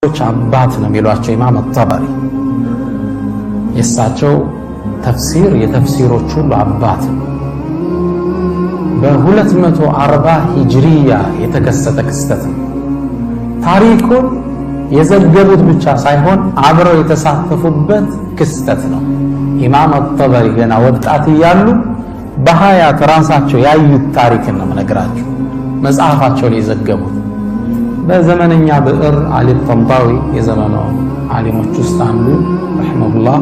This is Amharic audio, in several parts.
አባት ነው የሚሏቸው ኢማም አጠበሪ የሳቸው ተፍሲር የተፍሲሮች ሁሉ አባት በ240 ሂጅሪያ የተከሰተ ክስተት ነው። ታሪኩን የዘገቡት ብቻ ሳይሆን አብረው የተሳተፉበት ክስተት ነው። ኢማም አጠበሪ ገና ወጣት እያሉ በሀያት ራሳቸው ያዩት ታሪክን ነው የምነግራችሁ። መጽሐፋቸውን የዘገቡት በዘመነኛ ብዕር አሊ ጠንጣዊ የዘመኑ ዓሊሞች ውስጥ አንዱ ረሂመሁላህ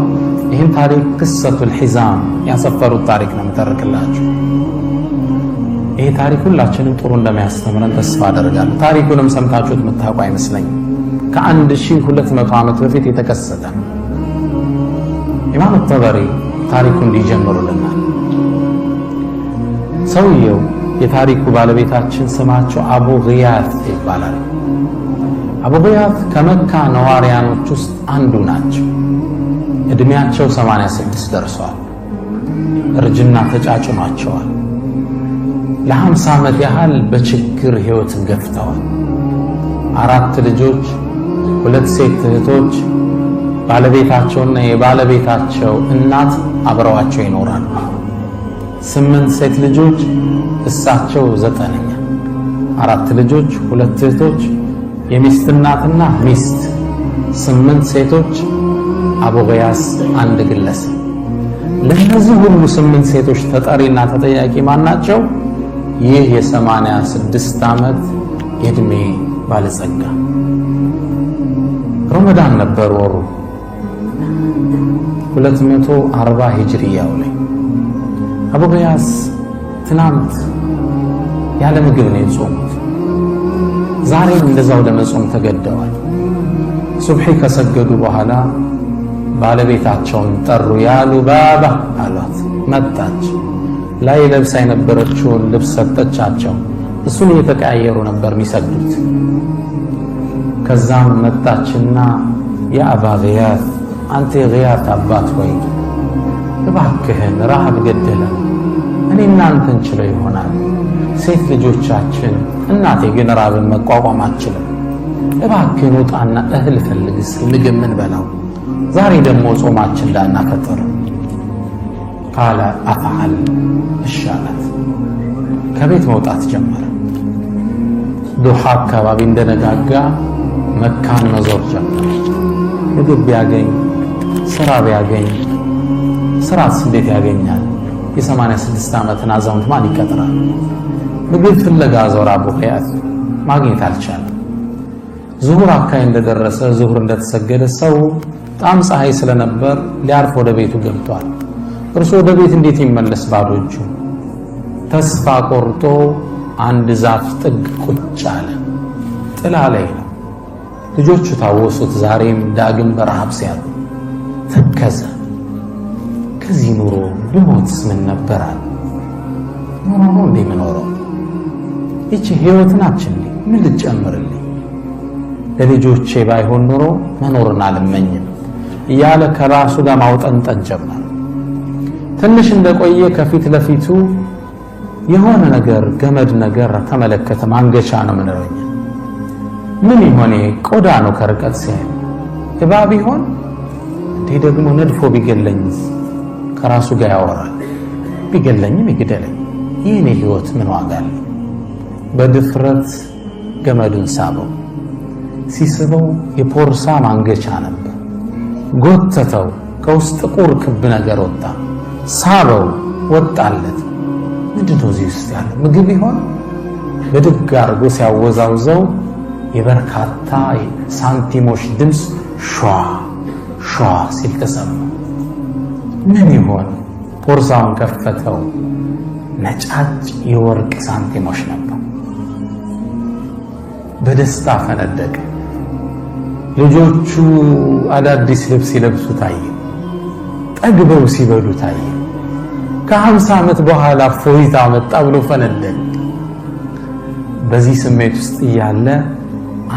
ይህን ታሪክ ቅሰቱል ሒዛም ያሰፈሩት ታሪክ ነው የምተርክላችሁ። ይህ ታሪክ ሁላችንም ጥሩ እንደሚያስተምረን ተስፋ አደርጋለሁ። ታሪኩንም ሰምታችሁት የምታውቁ አይመስለኝም። ከ1200 ዓመት በፊት የተከሰተ ኢማም አጠበሪ ታሪኩ እንዲጀምሩልናል። ሰውየው የታሪኩ ባለቤታችን ስማቸው አቡ ግያት ይባላል። አቡ ግያት ከመካ ነዋሪያኖች ውስጥ አንዱ ናቸው። እድሜያቸው 86 ደርሷል። እርጅና ተጫጭኗቸዋል። ለ50 ዓመት ያህል በችግር ህይወትን ገፍተዋል። 4 ልጆች፣ 2 ሴት እህቶች፣ ባለቤታቸውና የባለቤታቸው እናት አብረዋቸው ይኖራሉ። 8 ሴት ልጆች፣ እሳቸው 9ኛ። 4 ልጆች፣ 2 እህቶች፣ የሚስት እናትና ሚስት፣ 8 ሴቶች፣ አቡ ግያስ አንድ ግለሰብ። ለነዚህ ሁሉ 8 ሴቶች ተጠሪና ተጠያቂ ማናቸው? ይህ የ86 ዓመት የእድሜ ባለጸጋ። ረመዳን ነበር ወሩ 240 ሂጅሪያው ላይ አቡ ግያስ ትናንት ያለ ምግብ ነው የጾሙት። ዛሬም እንደዛው ለመጾም ተገደዋል። ሱብሒ ከሰገዱ በኋላ ባለቤታቸውን ጠሩ። ያሉ ባባ አሏት። መጣች። ላይ ለብሳ የነበረችውን ልብስ ሰጠቻቸው። እሱን እየተቀያየሩ ነበር የሚሰግዱት። ከዛም መጣችና የአባ ግያት አንተ የግያት አባት ሆይ እባክህን ረሃብ ገደለን፣ እኔ እናንተን ችለው ይሆናል፣ ሴት ልጆቻችን እናቴ ግን ራብን መቋቋም አትችልም። እባክህን ውጣና እህል ፈልግስ ምግብ ምን በላው፣ ዛሬ ደግሞ ጾማችን እንዳናከተር። ቃለ አፍዓል እሻላት። ከቤት መውጣት ጀመረ። ዱሃ አካባቢ እንደነጋጋ መካን መዞር ጀመረ። ምግብ ቢያገኝ ስራ ቢያገኝ ስራስ እንዴት ያገኛል? የ86 ዓመትን አዛውንት ማን ይቀጥራል? ምግብ ፍለጋ ዞር። አቡ ግያት ማግኘት አልቻለም። ዙሁር አካባቢ እንደደረሰ ዙሁር እንደተሰገደ ሰው በጣም ፀሐይ ስለነበር ሊያርፍ ወደ ቤቱ ገብቷል። እርሱ ወደ ቤት እንዴት ይመለስ ባዶ እጁ? ተስፋ ቆርጦ አንድ ዛፍ ጥግ ቁጭ አለ። ጥላ ላይ ነው። ልጆቹ ታወሱት። ዛሬም ዳግም በረሃብ ሲያሉ ተከዘ። ከዚህ ኑሮ ብሞትስ ምን ነበራል? ኑሮ ነው እንዴ የምኖረው? ይቺ ህይወት ናችን ምን ልጨምርልኝ? ለልጆቼ ባይሆን ኑሮ መኖርን አልመኝም እያለ ከራሱ ጋር ማውጠንጠን ጀመረ። ትንሽ እንደቆየ ከፊት ለፊቱ የሆነ ነገር ገመድ ነገር ተመለከተ። ማንገቻ ነው ምንረኛ። ምን ይሆን? ቆዳ ነው ከርቀት ሲያይ። እባብ ይሆን እንዴ? ደግሞ ነድፎ ቢገለኝስ? ከራሱ ጋር ያወራል። ቢገለኝም ይግደለኝ፣ ይህኔ ህይወት ምን ዋጋ አለው? በድፍረት ገመዱን ሳበው። ሲስበው የፖርሳ ማንገቻ ነበር። ጎተተው። ከውስጥ ጥቁር ክብ ነገር ወጣ። ሳበው፣ ወጣለት። ምንድነው እዚህ ውስጥ ያለ? ምግብ ይሆን? በድግ አድርጎ ሲያወዛውዘው የበርካታ ሳንቲሞች ድምፅ ሿ ሿ ሲል ተሰማ። ምን ይሆን? ፖርሳውን ከፈተው። ነጫጭ የወርቅ ሳንቲሞች ነበር። በደስታ ፈነደቀ። ልጆቹ አዳዲስ ልብስ ሲለብሱ ታየ። ጠግበው ሲበሉ ታየ። ከ50 ዓመት በኋላ ፎይታ መጣ ብሎ ፈነደቀ። በዚህ ስሜት ውስጥ እያለ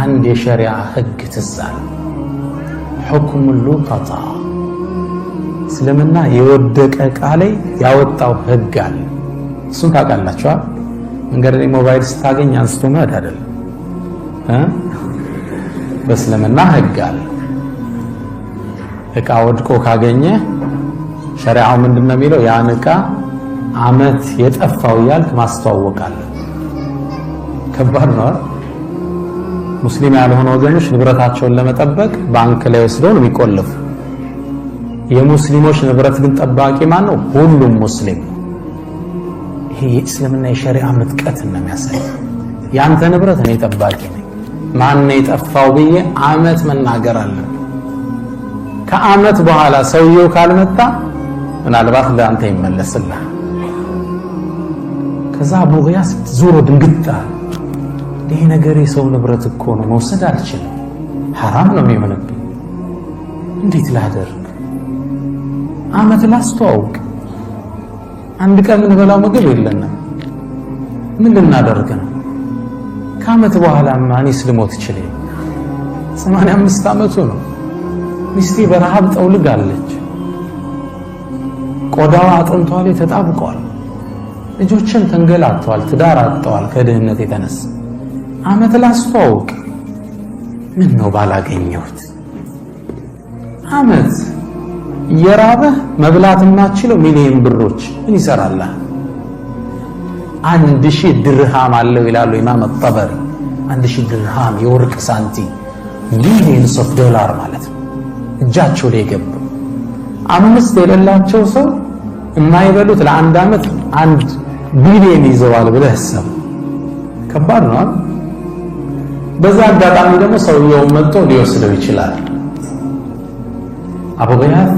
አንድ የሸሪዓ ህግ ትዝ አለ። ሁክሙ ሉቀጣ፣ እስልምና የወደቀ ዕቃ ላይ ያወጣው ህግ አለ። እሱን ታውቃላችኋል? መንገድ ላይ ሞባይል ስታገኝ አንስቶ መሄድ አይደለም። በእስልምና ህግ አለ። እቃ ወድቆ ካገኘ ሸሪዓው ምንድነው የሚለው? ያን እቃ አመት የጠፋው ያልክ ማስተዋወቃለ። ከባድ ነው። ሙስሊም ያልሆኑ ወገኖች ንብረታቸውን ለመጠበቅ ባንክ ላይ ወስደው ነው የሚቆልፉ። የሙስሊሞች ንብረት ግን ጠባቂ ማን ነው? ሁሉም ሙስሊም። ይሄ የእስልምና የሸሪዓ ምጥቀት ነው የሚያሳይ። ያንተ ንብረት እኔ ጠባቂ ነኝ፣ ማን ነው የጠፋው ብዬ አመት መናገር አለ። ከአመት በኋላ ሰውየው ካልመጣ ምናልባት ለአንተ ይመለስልሃል። ከዛ አቡ ጊያስ ዞሮ ድንግጣ፣ ይሄ ነገር የሰው ንብረት እኮ ነው፣ መውሰድ አልችልም፣ ሐራም ነው የሚሆንብኝ፣ እንዴት ላደርግ? አመት ላስተዋውቅ፣ አንድ ቀን የምንበላው ምግብ የለንም፣ ምን ልናደርግ ነው? ከአመት በኋላ ማንስ ልሞት ይችላል? 85 ዓመቱ ነው። ሚስቴ በረሃብ ጠውልጋለች፣ ቆዳዋ አጥንቷ ላይ ተጣብቋል፣ ልጆችን ተንገላተዋል፣ ትዳር አጥተዋል ከድህነት የተነሳ። አመት ላስተዋውቅ፣ ምን ነው ባላገኘሁት? አመት የራበህ መብላት የማትችለው ሚሊዮን ብሮች ምን ይሰራልህ? 1000 ድርሃም አለው ይላሉ ኢማም አጠበሪ። 1000 ድርሃም የወርቅ ሳንቲም ሚሊዮንስ ኦፍ ዶላር ማለት ነው እጃቸው ላይ ገባ። 5 የሌላቸው ሰው የማይበሉት ለአንድ አመት 1 ቢሊዮን ይዘዋል ብለህ አስብ። ከባድ ነው። በዛ አጋጣሚ ደግሞ ሰውየው መጥቶ ሊወስደው ይችላል። አቡ ጊያስ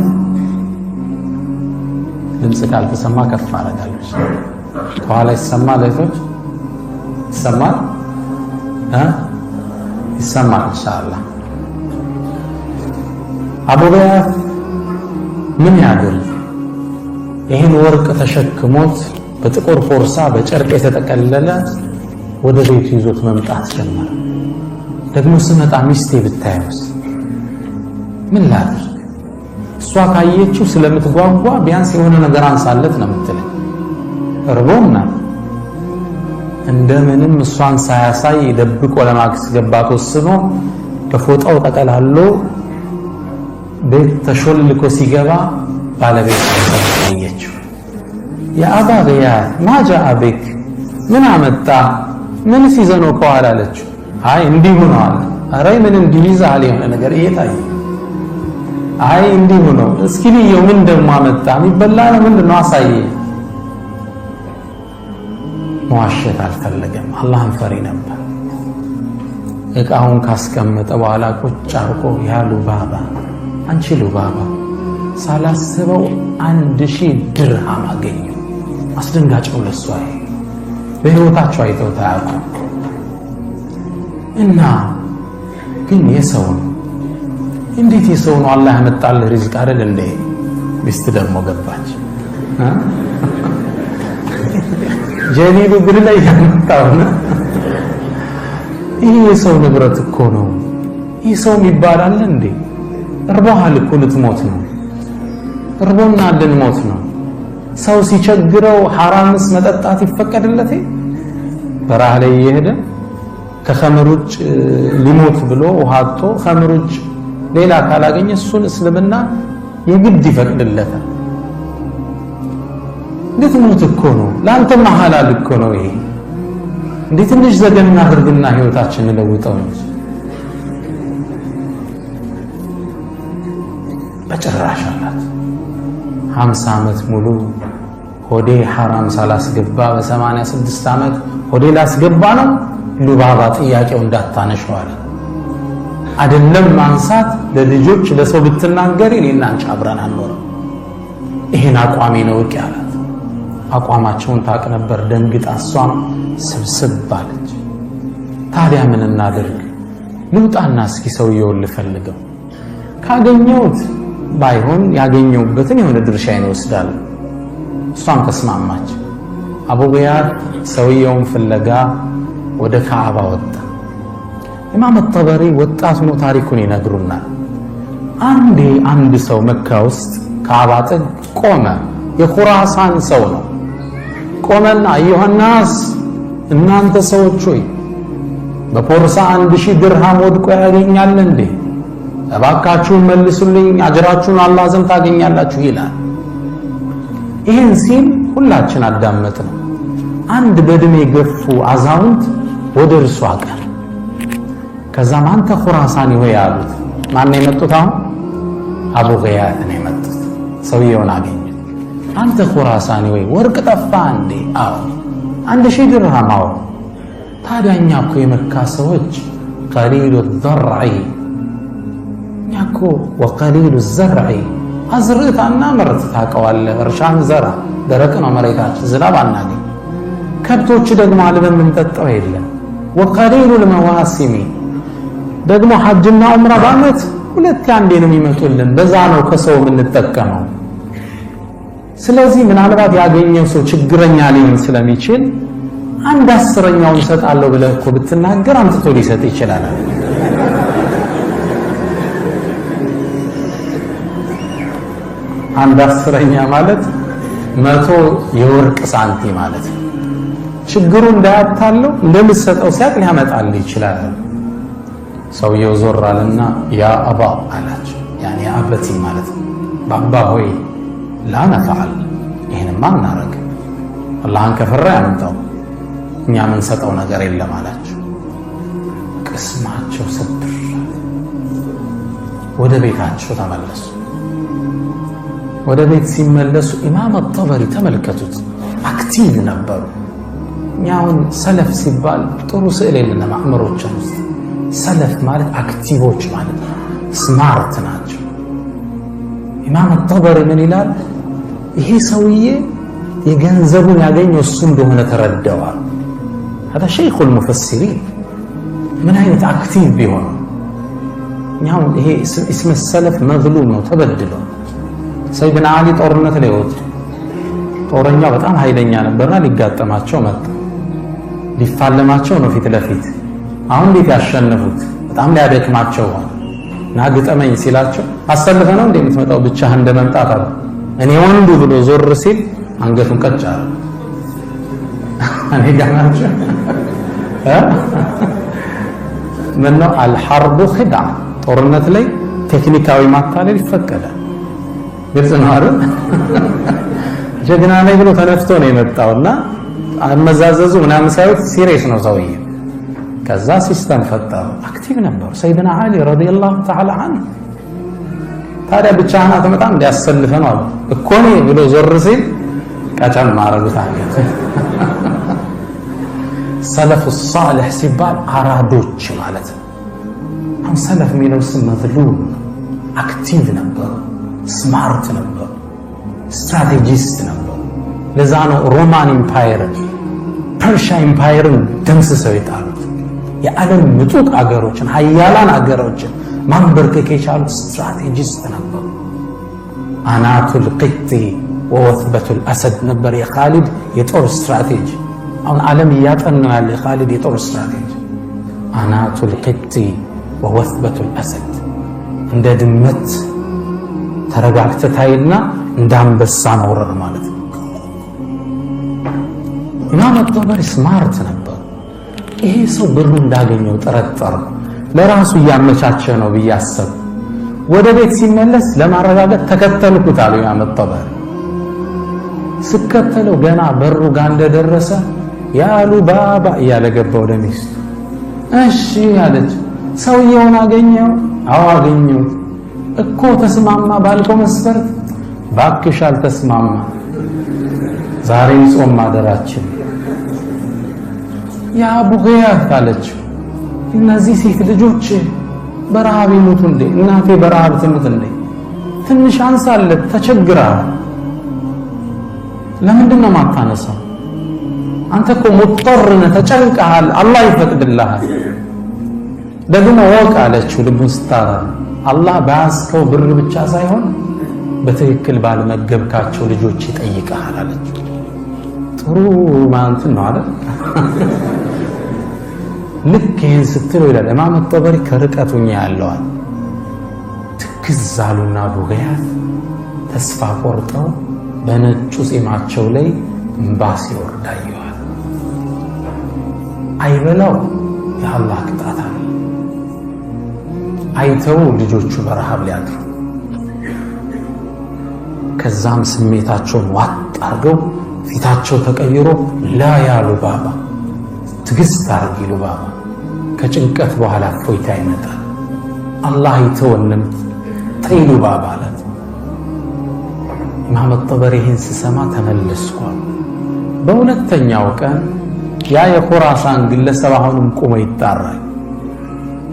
ድምጽ ካልተሰማ ከፍ አደርጋለሁ። ከኋላ ይሰማል? ለይቶች ይሰማል? ይሰማል ኢንሻአላህ። አቡ ጊያስ ምን ያድርግ? ይህን ወርቅ ተሸክሞት በጥቁር ፎርሳ በጨርቅ የተጠቀለለ ወደ ቤቱ ይዞት መምጣት ጀመረ። ደግሞ ስመጣ ሚስቴ ብታየውስ ምን ላድርግ? እሷ ካየችው ስለምትጓጓ ቢያንስ የሆነ ነገር አንሳለት ነው የምትለኝ። እርቦና እንደምንም እሷን ሳያሳይ ደብቆ ለማስገባት ወስኖ በፎጣው ተቀላሎ ቤት ተሾልኮ ሲገባ ባለቤት ታየችው። የአባ ጊያስ ማጃ አቢክ፣ ምን አመጣ? ምን ሲዘነው ከኋላ አለችው። አይ እንዲሁ ነው አለ። ኧረ ምን እንዲሁ ይዛል የሆነ ነገር እየታየ። አይ እንዲሁ ነው፣ እስኪ ልየው ምን ደግሞ አመጣ? የሚበላ ነው ምንድነው? አሳየ። መዋሸት አልፈለገም፣ አላህን ፈሪ ነበር። እቃውን ካስቀመጠ በኋላ ቁጭ አርቆ ያ ሉባባ፣ አንቺ ሉባባ ሳላስበው 1000 ድርሃም አገኘ። አስደንጋጭ ነው ለሷ። በህይወታቸው አይተው ታያቁ እና ግን የሰው ነው። እንዴት የሰው ነው? አላህ ያመጣልህ ሪዝቅ አይደል እንዴ? ሚስት ደግሞ ገባች። ጀሊሉ ብር ላይ ያመጣው ነው። ይሄ የሰው ንብረት እኮ ነው። ይህ ሰው ይባላል እንዴ? እርቦሃል እኮ ልትሞት ነው። እርቦና ልንሞት ነው። ሰው ሲቸግረው ሐራምስ መጠጣት ይፈቀድለት? በረሃ ላይ እየሄደ ከኸምር ውጭ ሊሞት ብሎ ውሃቶ ኸምር ውጭ ሌላ ካላገኘ እሱን እስልምና የግድ ይፈቅድለታል። ልትሞት እኮ ነው። ለአንተማ ሐላል እኮ ነው ይሄ። እንዴት ትንሽ ዘገን እናድርግና ህይወታችንን እንለውጠው ነው። በጭራሽ አላት። 50 ዓመት ሙሉ ሆዴ ሐራም ሳላስገባ በ86 ዓመት ሆዴ ላስገባ ነው። ሉባባ ጥያቄው እንዳታነሽው አለ። አይደለም ማንሳት ለልጆች ለሰው ብትናገሪ እኔና አንቺ አብረን አንኖርም። ይሄን አቋሜ ነው እቂ አላት። አቋማቸውን ታውቅ ነበር። ደንግጣ እሷም ስብስብ አለች። ታዲያ ምን እናድርግ? ልውጣና እስኪ ሰውየውን ልፈልገው፣ ካገኘሁት ባይሆን ያገኘሁበትን የሆነ ድርሻዬን እወስዳለሁ። እሷም ተስማማች። አቡ ጊያስ ሰውየውን ፍለጋ ወደ ካዕባ ወጣ። ኢማም አጠበሪ ወጣት ነው፣ ታሪኩን ይነግሩናል። አንዴ አንድ ሰው መካ ውስጥ ካዕባ ጥግ ቆመ። የኹራሳን ሰው ነው። ቆመና አዩሃናስ፣ እናንተ ሰዎች ሆይ በፖርሳ 1000 ድርሃም ወድቆ ያገኛል እንዴ? እባካችሁ መልሱልኝ፣ አጅራችሁን አላህ ዘንድ ታገኛላችሁ ይላል። ይህን ሲል ሁላችን አዳመጥን። አንድ በእድሜ ገፉ አዛውንት ወደ እርሱ አቀር። ከዛም አንተ ኹራሳኒ ሆይ አሉት። ማን ነው የመጡት? አሁን አቡ ገያት ነው የመጡት። ሰውየውን አገኘ። አንተ ኹራሳኒ ሆይ ወርቅ ጠፋ እንዴ? አዎ። 1000 ድርሃም። አዎ። ታዲያ እኛ እኮ የመካ ሰዎች ቀሊሉ ዘርዒ እኛ እኮ ወቀሊሉ ዘርዒ አዝርዕታና መርት ታውቀዋለህ። እርሻን ዘራ፣ ደረቅ ነው መሬታችን፣ ዝናብ አናገኝ። ከብቶች ደግሞ አልበን የምንጠጣው የለም። ወቀሊሉ ልመዋሲሚ ደግሞ ሐጅና ዑምራ በዓመት 2 አንዴ ነው የሚመጡልን። በዛ ነው ከሰው የምንጠቀመው። ስለዚህ ምናልባት ያገኘው ሰው ችግረኛ ሊሆን ስለሚችል 1/10ኛውን እሰጣለሁ ብለህ እኮ ብትናገር አምጥቶ ሊሰጥ ይችላል። 1/10ኛ ማለት 100 የወርቅ ሳንቲም ማለት ነው። ችግሩ እንዳያታለው እንደምትሰጠው ሲያቅ ሊያመጣልህ ይችላል። ሰውየው ዞር አለና ያ አባ አላቸው። ያኔ አበቲ ማለት ነው። ባባ ሆይ ላ ነፈዓል፣ ይህንማ እናረግ፣ አላህን ከፈራ ያምጣው፣ እኛ የምንሰጠው ነገር የለም አላቸው። ቅስማቸው ሰብር። ወደ ቤታቸው ተመለሱ። ወደ ቤት ሲመለሱ ኢማም አጠበሪ ተመልከቱት፣ አክቲቭ ነበሩ። እኛውን ሰለፍ ሲባል ጥሩ ስዕል የለንም አእምሮችን ውስጥ። ሰለፍ ማለት አክቲቮች ማለት ነው፣ ስማርት ናቸው። ኢማም አጠበሪ ምን ይላል? ይሄ ሰውዬ የገንዘቡን ያገኘው እሱ እንደሆነ ተረደዋል። هذا شيخ المفسرين ምን አይነት አክቲቭ ቢሆን። እኛውን ይሄ እስመ ሰለፍ መዝሉም ነው፣ ተበድሎ ሰይድና አሊ ጦርነት ላይ ወጡ። ጦረኛው በጣም ኃይለኛ ነበርና ሊጋጠማቸው መጣ። ሊፋለማቸው ነው ፊት ለፊት። አሁን እንዴት ያሸነፉት? በጣም ሊያደክማቸው ሆነ እና ግጠመኝ ሲላቸው አሰልፈ ነው እንዴ የምትመጣው ብቻህን እንደመምጣት አለ። እኔ ወንዱ ብሎ ዞር ሲል አንገቱን ቀጭ አለ። እኔ ጋናቸው ምን ነው አልሐርቡ ኺድዓ፣ ጦርነት ላይ ቴክኒካዊ ማታለል ይፈቀዳል። ግልጽ ነው አይደል? ጀግና ላይ ብሎ ተነፍቶ ነው የመጣውና አመዛዘዙ ምናምን ሳይሆን ሲሪየስ ነው ሰውዬ። ከዛ ሲስተም ፈጠሩ። አክቲቭ ነበሩ ሰይድና አሊ ረዲየላሁ ተዓላ ዐንሁ። ታዲያ ብቻህን አትመጣም እንዲያሰልፈ ነው አሉ እኮ ነው ብሎ ዞር ሲል ቀጨም ማረጉት አለ። ሰለፉ ሷሊህ ሲባል አራዶች ማለት ነው። አሁን ሰለፍ የሚለው ስም መዝሉም፣ አክቲቭ ነበሩ፣ ስማርት ነበሩ፣ ስትራቴጂስት ነበሩ። ለዛ ነው ሮማን ኢምፓየርን ፐርሻ ኢምፓየርን ደምስሰው የጣሉት። የዓለም ምጡቅ አገሮችን ሀያላን አገሮችን ማንበርከክ የቻሉት ስትራቴጂስት ነበሩ። አናቱል ቂጢ ወወትበቱል አሰድ ነበር የኻሊድ የጦር ስትራቴጂ። አሁን ዓለም እያጠናል የኻሊድ የጦር ስትራቴጂ አናቱል ቂጢ ወወትበቱል አሰድ። እንደ ድመት ተረጋግተህ ታይና እንደ አንበሳ መውረር ማለት ነው። ኢማም አጠበሪ ስማርት ነበር። ይሄ ሰው ብሩ እንዳገኘው ጠረጠር፣ ለራሱ እያመቻቸ ነው ብዬ አሰብኩ። ወደ ቤት ሲመለስ ለማረጋገጥ ተከተልኩት አሉ ኢማም አጠበሪ። ስከተለው ገና በሩ ጋር እንደደረሰ ያሉ ባባ እያለ ገባ ወደ ሚስቱ። እሺ አለች። ሰውየውን አገኘው? አዎ አገኘሁት። እኮ ተስማማ ባልከው መስፈርት? ባክሽ አልተስማማ፣ ዛሬ ጾም ማደራችን። ያ አቡ ገያት አለችው፣ እነዚህ ሴት ልጆች በረሃብ ይሙቱ እንዴ? እናቴ በረሃብ ትሙት እንዴ? ትንሽ አንሳለት፣ ተቸግራል። ለምንድን ነው ማታነሳው? አንተ እኮ ሙጠር ነህ፣ ተጨንቀሃል፣ አላህ ይፈቅድልሃል። ደግሞ ወቅ አለችው ልቡን ስታራ፣ አላህ በያዝከው ብር ብቻ ሳይሆን በትክክል ባልመገብካቸው ልጆች ይጠይቀሃል አለችው። ጥሩ ማንትን ነው አለ። ልክ ይህን ስትለው ይላል ኢማም አጠበሪ ከርቀቱኛ ያለዋል ትክዝ አሉና አቡ ገያት ተስፋ ቆርጠው በነጩ ጺማቸው ላይ እንባ ሲወርድ አየዋል። አይበላው የአላህ ቅጣት አለ። አይተው ልጆቹ በረሃብ ሊያድሩ ከዛም ስሜታቸውን ዋጥ አድርገው ፊታቸው ተቀይሮ ላ ያሉ ባባ ትግስት አድርጊ ሉባባ ከጭንቀት በኋላ እፎይታ ይመጣል። አላህ ይተወንም ተይ ሉባባ አላት። ኢማም አጠበሪ ይህን ስሰማ ተመለስኳል። በሁለተኛው ቀን ያ የኹራሳን ግለሰብ አሁንም ቆሞ ይጣራል።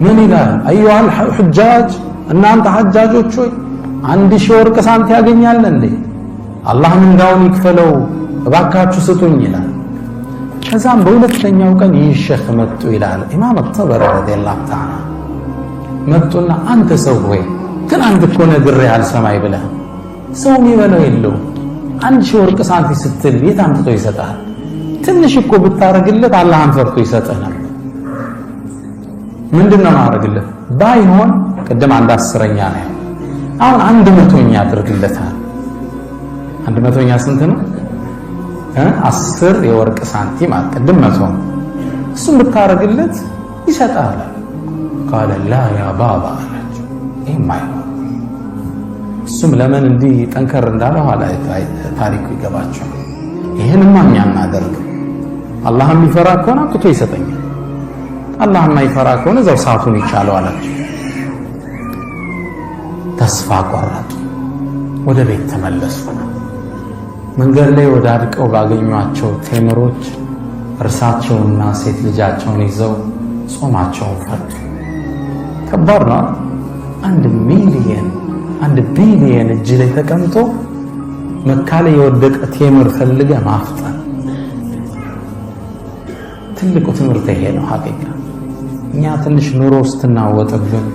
ምን ይላል? አዩሃል ሁጃጅ እናንተ ሐጃጆች ሆይ 1000 ወርቅ ሳንት ያገኛል እንዴ? አላህ ምንዳውን ይክፈለው እባካችሁ ስጡኝ ይላል። ከዛም በሁለተኛው ቀን ይህ ሼኽ መጡ ይላል ኢማም አጠበሪ ረዲየላሁ ተዓላ መጡና አንተ ሰው ሆይ ትናንት እኮ ነግሬህ አልሰማይ ብለህ ሰው የሚበላው የለው 1000 ወርቅ ሳንቲ ስትል የት አምጥቶ ይሰጣል? ትንሽ እኮ ብታረግለት አላህን ፈርቶ ይሰጠናል። ምንድነው ማረግለት? ባይሆን ቅድም 1/10ኛ ነው አሁን 100ኛ አድርግለታል። 100ኛ ስንት ነው? 10 የወርቅ ሳንቲም ቅድም 100 ነው። እሱም ብታረግለት ይሰጣል። ቃለ ላ ያ ባባ አላቸው። ይሄማ አይሆን። እሱም ለምን እንዲህ ጠንከር እንዳለ ኋላ ታሪኩ ይገባቸው። ይሄንማ እኛ እናደርግ አላህ የሚፈራ ከሆነ አጥቶ ይሰጠኛል፣ አላህ የማይፈራ ከሆነ እዛው ሰዓቱን ይቻለው አላቸው። ተስፋ ቆረጡ። ወደ ቤት ተመለሱ። መንገድ ላይ ወዳድቀው ባገኟቸው ቴምሮች እርሳቸውና ሴት ልጃቸውን ይዘው ጾማቸውን ፈቱ። ከባድ ነው። 1 ቢሊየን እጅ ላይ ተቀምጦ መካ ላይ የወደቀ ቴምር ፈልገ ማፍጠን ትልቁ ትምህርት ይሄ ነው። ሐቂቃ እኛ ትንሽ ኑሮ ውስጥ እናወጥብን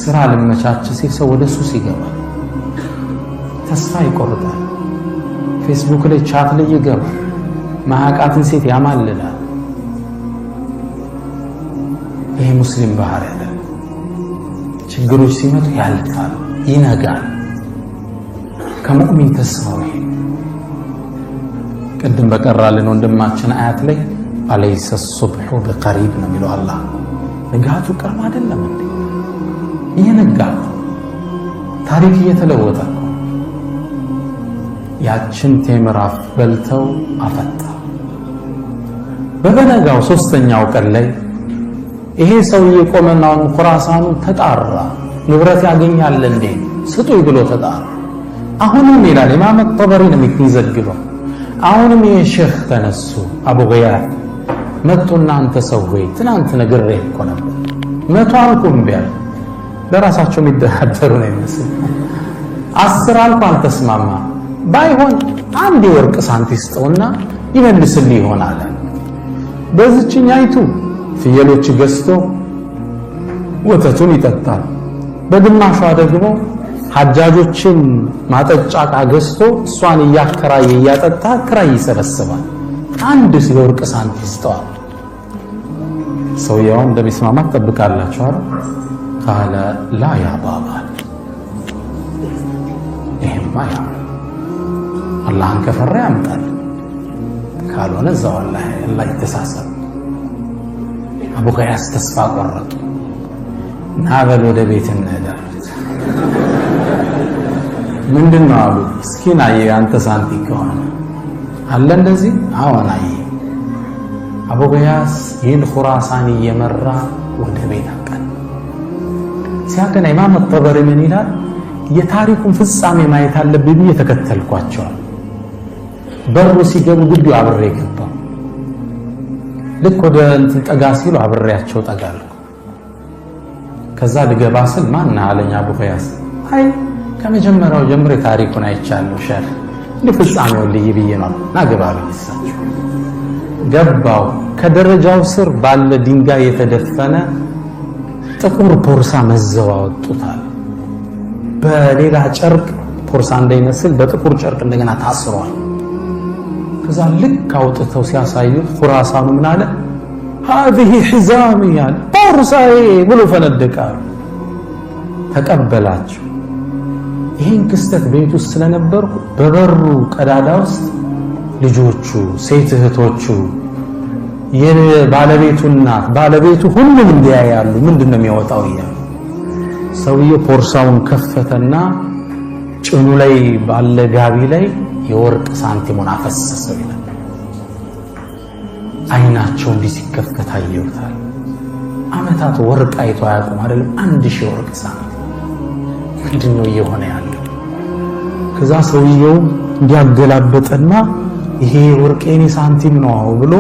ስራ ልመቻች ሲል ሰው ወደ ሱስ ይገባል፣ ተስፋ ይቆርጣል፣ ፌስቡክ ላይ ቻት ላይ ይገባል፣ ማዕቃትን ሴት ያማልላል። ይሄ ሙስሊም ባህሪ አይደለም። ችግሮች ሲመጡ ያልፋል፣ ይነጋል። ከሙእሚን ተስፋው ይሄ ቅድም በቀራልን ወንድማችን አያት ላይ አለይሰ ሱብሑ በቀሪብ ነው የሚለው አላህ። ንጋቱ ቅርብ አይደለም እንዴ? እየነጋ ታሪክ እየተለወጠ ነው። ያችን ቴምር በልተው አፈጣ። በበነጋው 3ኛው ቀን ላይ ይሄ ሰውዬ ቆመናውን ኹራሳኑ ተጣራ። ንብረት ያገኛል እንዴ ስጡኝ ብሎ ተጣራ። አሁንም ይላል ኢማም አጠበሪ ነው የሚዘግበው። አሁንም ይሄ ሼኽ ተነሱ አቡ ገያት መጡና አንተ ሰው ሆይ ትናንት ነግሬህ እኮ ነበር 100 አልኩም ቢያል ለራሳቸው የሚደራደሩ ነው ይመስል 10 አልኩ አልተስማማ ባይሆን 1 የወርቅ ሳንቲ ስጠውና ይመልስልህ ይሆናል። በዚህኛይቱ ፍየሎች ገዝቶ ወተቱን ይጠጣል። በግማሿ ደግሞ ሐጃጆችን ማጠጫ ዕቃ ገዝቶ እሷን እያከራየ እያጠጣ ክራይ ይሰበስባል። 1 የወርቅ ሳንቲ ስጠዋል። ሰውየው እንደሚስማማ ትጠብቃላችሁ አይደል? ቃለ ላ ያ ባባ ይሄማ ያ አላህን ከፈራ ያምጣል፣ ካልሆነ እዛው አላህ ይተሳሰብ። አቡ ገያስ ተስፋ ቆረጡ። ናበል ወደ ቤት እንሄዳለን። ምንድነው አሉ። እስኪን አየህ አንተ ሳንቲ ከሆነ አለ እንደዚህ አዎን አየህ። አቡ ገያስ ይህን ኹራሳን እየመራ ወደ ቤት አቀና። ሲያቀና ኢማም አጠበሪ ምን ይላል? የታሪኩን ፍጻሜ ማየት አለብኝ ብዬ ተከተልኳቸዋል። በሩ ሲገቡ ግቢው አብሬ ገባሁ። ልክ ወደ እንትን ጠጋ ሲሉ አብሬያቸው ጠጋልኩ። ከዛ ልገባ ስል ማን አለኝ አቡ ገያስ። አይ ከመጀመሪያው ጀምሬ ታሪኩን አይቻለሁ ሼኽ ለፍጻሜው ልይ ብዬ ነው ናገባ ልይሳችሁ። ገባው። ከደረጃው ስር ባለ ድንጋይ የተደፈነ ጥቁር ፖርሳ መዘው አወጡታል። በሌላ ጨርቅ ፖርሳ እንዳይመስል በጥቁር ጨርቅ እንደገና ታስሯል። ከዛ ልክ አውጥተው ሲያሳዩት ኹራሳኑ ምን አለ? هذه حزامي ያለ ፖርሳዬ ብሎ ፈነደቃል። ተቀበላቸው። ይህን ክስተት ቤት ውስጥ ስለነበርኩ በበሩ ቀዳዳ ውስጥ ልጆቹ ሴት እህቶቹ የባለቤቱ እናት ባለቤቱ ሁሉም እንዲያያሉ ምንድነው የሚያወጣው ይላል። ሰውየው ፖርሳውን ከፈተና ጭኑ ላይ ባለ ጋቢ ላይ የወርቅ ሳንቲሙን አፈሰሰው ይላል። አይናቸው እንዲህ ሲከፈት አየውታል። አመታት ወርቅ አይቶ አያውቁም አይደለም። 1000 ወርቅ ሳንቲም ምንድነው እየሆነ ያለው? ከዛ ሰውየው እንዲያገላበጠና ይሄ ወርቅ የኔ ሳንቲም ነው ብሎ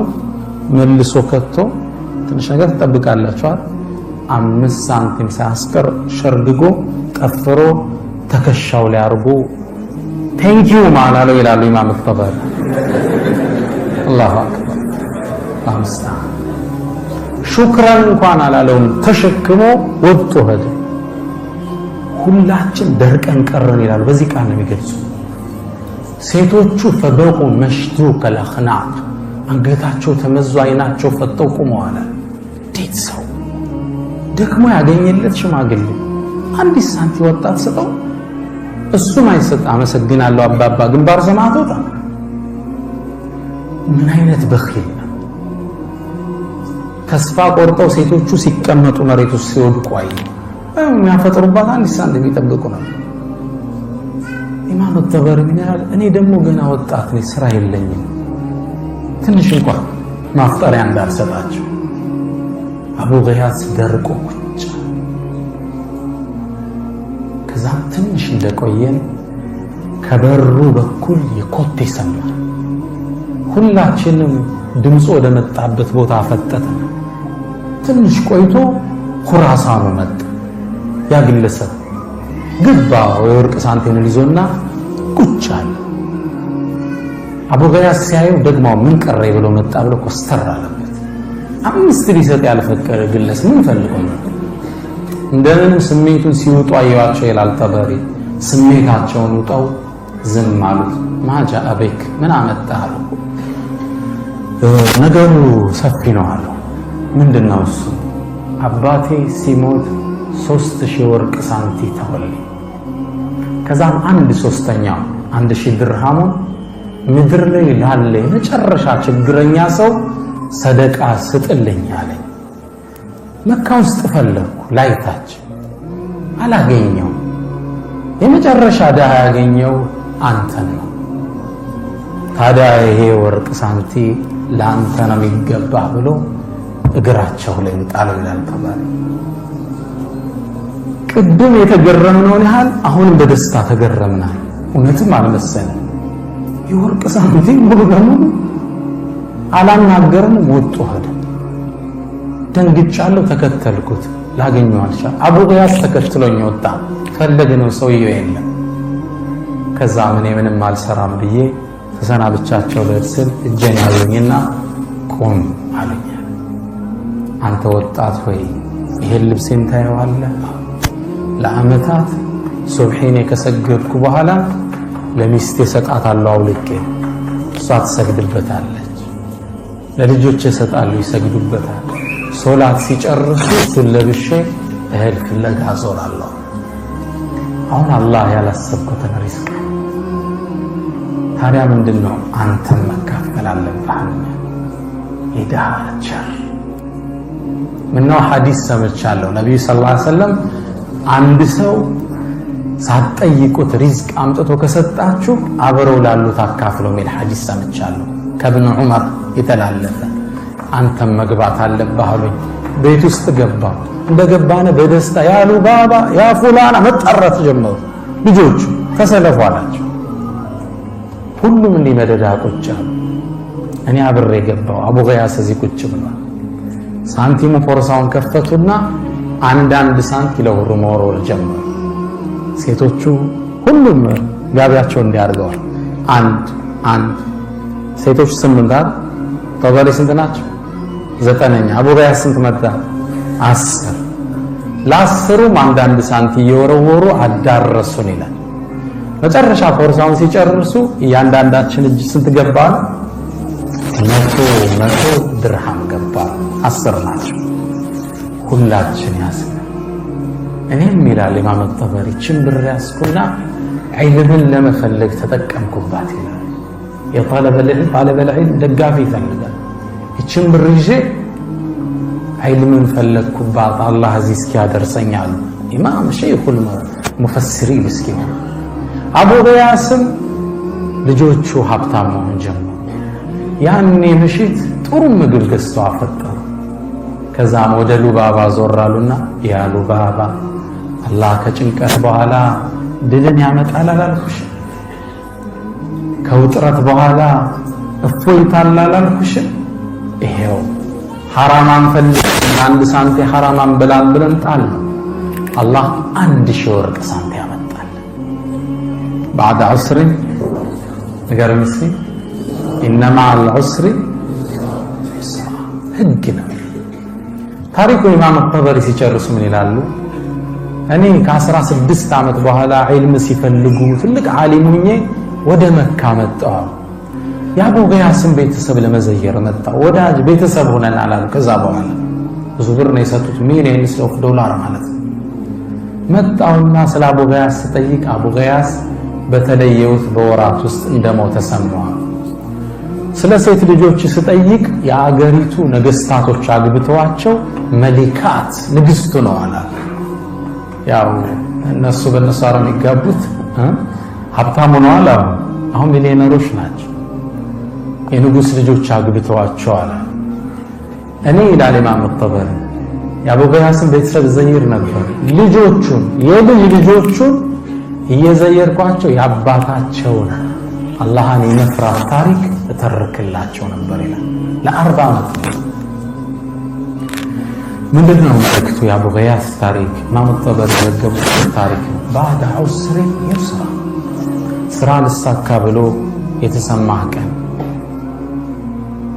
መልሶ ከቶ ትንሽ ነገር ተጠብቃላችሁ 5 ሳንቲም ሳያስቀር ሸርግጎ ጠፍሮ ተከሻው ላይ አርጎ ቴንኪው ማላለው ይላሉ ኢማም አልጠበሪ። አላሁ አክበር። አምስታ ሹክራን እንኳን አላለውም ተሸክሞ ወጥቶ ሄደ። ሁላችን ደርቀን ቀረን ይላሉ። በዚህ ቃል ነው የሚገልጹ። ሴቶቹ ፈበቁ መሽቱ ከለኽናቅ አንገታቸው ተመዞ አይናቸው ፈጠው ቆመዋል። እንዴት ሰው ደክሞ ያገኘለት ሽማግሌ አንዲት ሳንቲ ወጣት ሰጠው እሱም አይሰጥ አመሰግናለሁ አባባ ግንባር ሰማቶታ። ምን አይነት በኺል ነው! ተስፋ ቆርጠው ሴቶቹ ሲቀመጡ መሬቱ ሲወድቁ አይ የሚያፈጥሩባት አንዲት ሳንቲ የሚጠብቁ ነው። ኢማም አልጠበሪ ምን ያህል እኔ ደግሞ ገና ወጣት ነኝ ስራ የለኝም ትንሽ እንኳን ማፍጠሪያ እንዳልሰጣቸው አቡ ገያስ ደርቆ ቁጭ። ከዛ ትንሽ እንደቆየን ከበሩ በኩል የኮቴ ሰማ። ሁላችንም ድምፁ ወደ መጣበት ቦታ ፈጠጠ። ትንሽ ቆይቶ ኩራሳኑ መጣ። ያ ግለሰብ ግባ የወርቅ ሳንቲሙን ይዞና ቁጭ አለ። አቡ ገያስ ሲያየው ደግሞ ምን ቀረይ ብሎ መጣ ብሎ ኮስተር አለበት። 5 ሊሰጥ ያልፈቀደ ግለሰብ ምን ፈልጎ ነው? እንደምንም ስሜቱን ሲውጡ አየዋቸው ይላል ጠበሪ። ስሜታቸውን ውጠው ዝም አሉት። ማጃ አቤክ ምን አመጣህ አሉ። ነገሩ ሰፊ ነው አሉ። ምንድነው እሱ? አባቴ ሲሞት 3000 ወርቅ ሳንቲ ተወልኝ። ከዛም 1/3 1000 ድርሃሙን ምድር ላይ ላለ የመጨረሻ ችግረኛ ሰው ሰደቃ ስጥልኝ አለኝ። መካ ውስጥ ፈለኩ ላይታች አላገኘው። የመጨረሻ ዳህ ያገኘው አንተን ነው። ታዲያ ይሄ ወርቅ ሳንቲ ለአንተ ነው የሚገባ ብሎ እግራቸው ላይ ጣለው ይላል ጠበሪ። ቅድም የተገረምነውን ያህል አሁንም በደስታ ተገረምናል። እውነትም አልመሰለም። የወርቅ ሳንቲ ሙሉ በሙሉ አላናገርም ወጥቶ ሄደ። ደንግጫለሁ፣ ተከተልኩት። ላገኘው አልቻልኩም። አቡ ገያስ ተከትሎኝ ወጣ። ፈለግነው ሰውየው የለም። ከዛ ምንም አልሰራም ብዬ ተሰናብቻቸው ልስል እጄን ያዘኝና ቁም አለኝ። አንተ ወጣት ሆይ ይሄን ልብሴን ታየዋለህ? ለአመታት ሱብሒን ከሰገድኩ በኋላ ለሚስቴ ሰጣታለሁ አውልቄ፣ እሷ ትሰግድበታለች። ለልጆቼ ሰጣለሁ ይሰግዱበታል። ሶላት ሲጨርሱ እሱን ለብሼ እህል ፍለጋ ዞራለሁ። አሁን አላህ ያላሰብኩትን ሪዝቅ ታዲያ ምንድነው? አንተም መካፈል አለብህ። ይዳቻል ምነው ሐዲስ ሰምቻለሁ። ነብዩ ሰለላሁ ዐለይሂ ወሰለም አንድ ሰው ሳትጠይቁት ሪዝቅ አምጥቶ ከሰጣችሁ አብረው ላሉት አካፍለው የሚል ሐዲስ ሰምቻለሁ ከኢብኑ ዑመር የተላለፈ። አንተም መግባት አለብህ አሉኝ። ቤት ውስጥ ገባሁ። እንደገባነ በደስታ ያሉ ባባ ያ ፉላና መጠራት ጀመሩ። ልጆቹ ተሰለፉ አላቸው። ሁሉም እንዲህ መደዳ ቁጭ አሉ። እኔ አብሬ ገባሁ። አቡ ገያስ እዚህ ቁጭ ብሏል። ሳንቲሙ ፖርሳውን ከፈቱና አንዳንድ ሳንቲም ለሁሩ መወርወር ጀመሩ። ሴቶቹ ሁሉም ጋቢያቸው እንዲያርገዋል። አንድ ሴቶች 8 ጠበሪ ስንት ናቸው? 9ኛ። አቡ ገያስ ስንት መጣ? 10። ለ10ሩም አንዳንድ ሳንቲም እየወረወሩ አዳረሱን ይላል። መጨረሻ ፖርሳውን ሲጨርሱ እያንዳንዳችን እጅ ስንት ገባ? 100 ድርሃም ገባ። 10 ናቸው። ሁላችን ያዝን። እኔም ይላል ኢማም አልጠበሪ ችምብር ያስኩና ዒልምን ለመፈለግ ተጠቀምኩባት ይላል። የጠለበ ዒልም ደጋፊ ይፈልጋል። ይችን ብር ይዤ ዒልምን ፈለግኩባት አላህ እዚህ እስኪያደርሰኝ አሉ ኢማም ሸይኹል ሙፈሲሪን እስኪሆን። አቡ ገያስም ልጆቹ ሀብታም መሆን ጀመሩ። ያኔ ምሽት ጥሩ ምግብ ገዝተው አፈጠሩ። ከዛም ወደ ሉባባ ዞራሉና ያ ሉባባ አላህ ከጭንቀት በኋላ ድልን ያመጣል አላልኩሽ? ከውጥረት በኋላ እፎይታን አላልኩሽ? ይሄው ሐራማን ፈልግ አንድ ሳንቲ ሐራማን ብላን ብለን ጣል አላህ 1000 ወርቅ ሳንቲ ያመጣል። بعد عسر ነገር ምስኪን ኢነማ አልዑስሪ ህግ ነው። ታሪኩ ኢማም ጠበሪ ሲጨርሱ ምን ይላሉ? እኔ ከ16 ዓመት በኋላ ዒልም ሲፈልጉ ትልቅ ዓሊም ሆኜ ወደ መካ መጣሁ። የአቡ ገያስን ቤተሰብ ለመዘየር መጣሁ። ወዳጅ ቤተሰብ ሆነን አላሉ። ከዛ በኋላ ብዙ ብር ነው የሰጡት፣ ሚሊየንስ ኦፍ ዶላር ማለት ነው። መጣሁና ስለ አቡ ገያስ ስጠይቅ አቡ ገያስ በተለየውት በወራት ውስጥ እንደሞተ ሰማሁ። ስለ ሴት ልጆች ስጠይቅ የአገሪቱ ነገስታቶች አግብተዋቸው መሊካት ንግስቱ ነው አላሉ። ያው እነሱ በእነሱ አረም የሚጋቡት ሀብታም ሆነዋል። አሁን ሚሊዮነሮች ናቸው። የንጉስ ልጆች አግብተዋቸው አለ። እኔ ይላል ኢማም ጠበሪ የአቡ ገያስን ቤተሰብ ዘይር ነበር። ልጆቹን የልጅ ልጆቹን እየዘየርኳቸው የአባታቸውን አላህን የመፍራት ታሪክ እተርክላቸው ነበር ይላል። ለ40 ዓመት ምንድነው መልእክቱ? የአቡ ገያስ ታሪክ ኢማም ጠበሪ የዘገቡት ታሪክ بعد عسر يسرا ስራ ልሳካ ብሎ የተሰማህ ቀን፣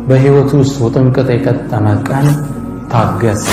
በህይወቱ ውስጥ ውጥንቅጥ የቀጠመ ቀን ታገስ።